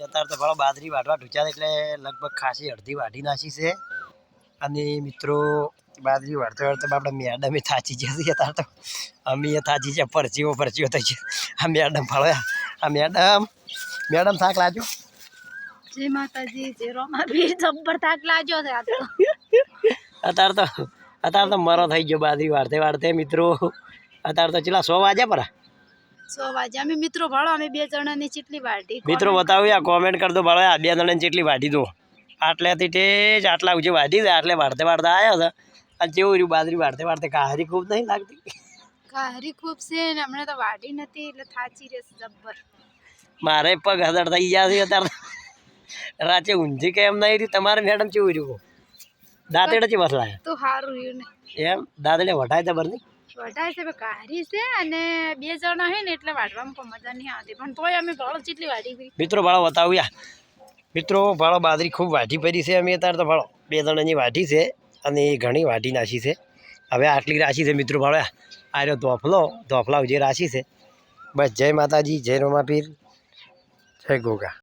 અત્યારે તો ભાળો બાજરી વાટવા ઢૂંચ્યા એટલે લગભગ ખાસી અડધી વાઢી નાખી છે અને મિત્રો બાજરી વાળતા વાળતા આપણે મેડમે થાચી જશે અત્યારે તો અમે થાચી છે પરચીઓ થઈ છે આ મેડમ ફળ્યા આ મેડમ થાક લાજો જય માતાજી જય રોમાબીર જબ્બર થાક લાગ્યો છે અત્યારે તો મરો થઈ ગયો બાજરી વાળતે મિત્રો અત્યારે તો ચેલા 100 વાગ્યા પર 100 વાગે અમે મિત્રો ભાળો અમે 2 જણાની ચીટલી વાઢી મિત્રો બતાવ્યા કોમેન્ટ કર દો ભાળો આ 2 જણાની ચીટલી વાઢી દો આટલેથી તે જ આટલા ઉજે વાઢી દે આટલે વાળતે આવ્યો છે અને કેવું રહ્યું બાજરી વાળતે કાહરી ખૂબ નહીં લાગતી કાહરી ખૂબ છે ને હમણાં તો વાઢી નથી એટલે થાચી રહેશે જબ્બર મારે પગ હદડ થઈ ગયા છે અત્યારે રાતે ઊંધી કેમ નહીં રહ્યું તમારે મેડમ કેવું રહ્યું દાંતેડે ચી વસલાય તો સારું રહ્યું ને એમ દાંતેડે વટાય ખબર નહીં વઢાય છે કાહરી છે અને 2 જણા છે ને એટલે વાઢવામાં કોઈ મજા નહીં આવતી પણ તોય અમે ભાળો ચીટલી વાઢી મિત્રો ભાળો બતાવ્યા મિત્રો ભાળો બાજરી ખૂબ વાઢી પડી છે અમે અત્યારે તો ભાળો 2 જણાની વાઢી છે અને ઘણી વાઢી નાખી છે હવે આટલી રાશિ છે મિત્રો ભાળો આ રહ્યો ધોફલા જે રાશિ છે બસ જય માતાજી જય રોમાપીર જય ગોગા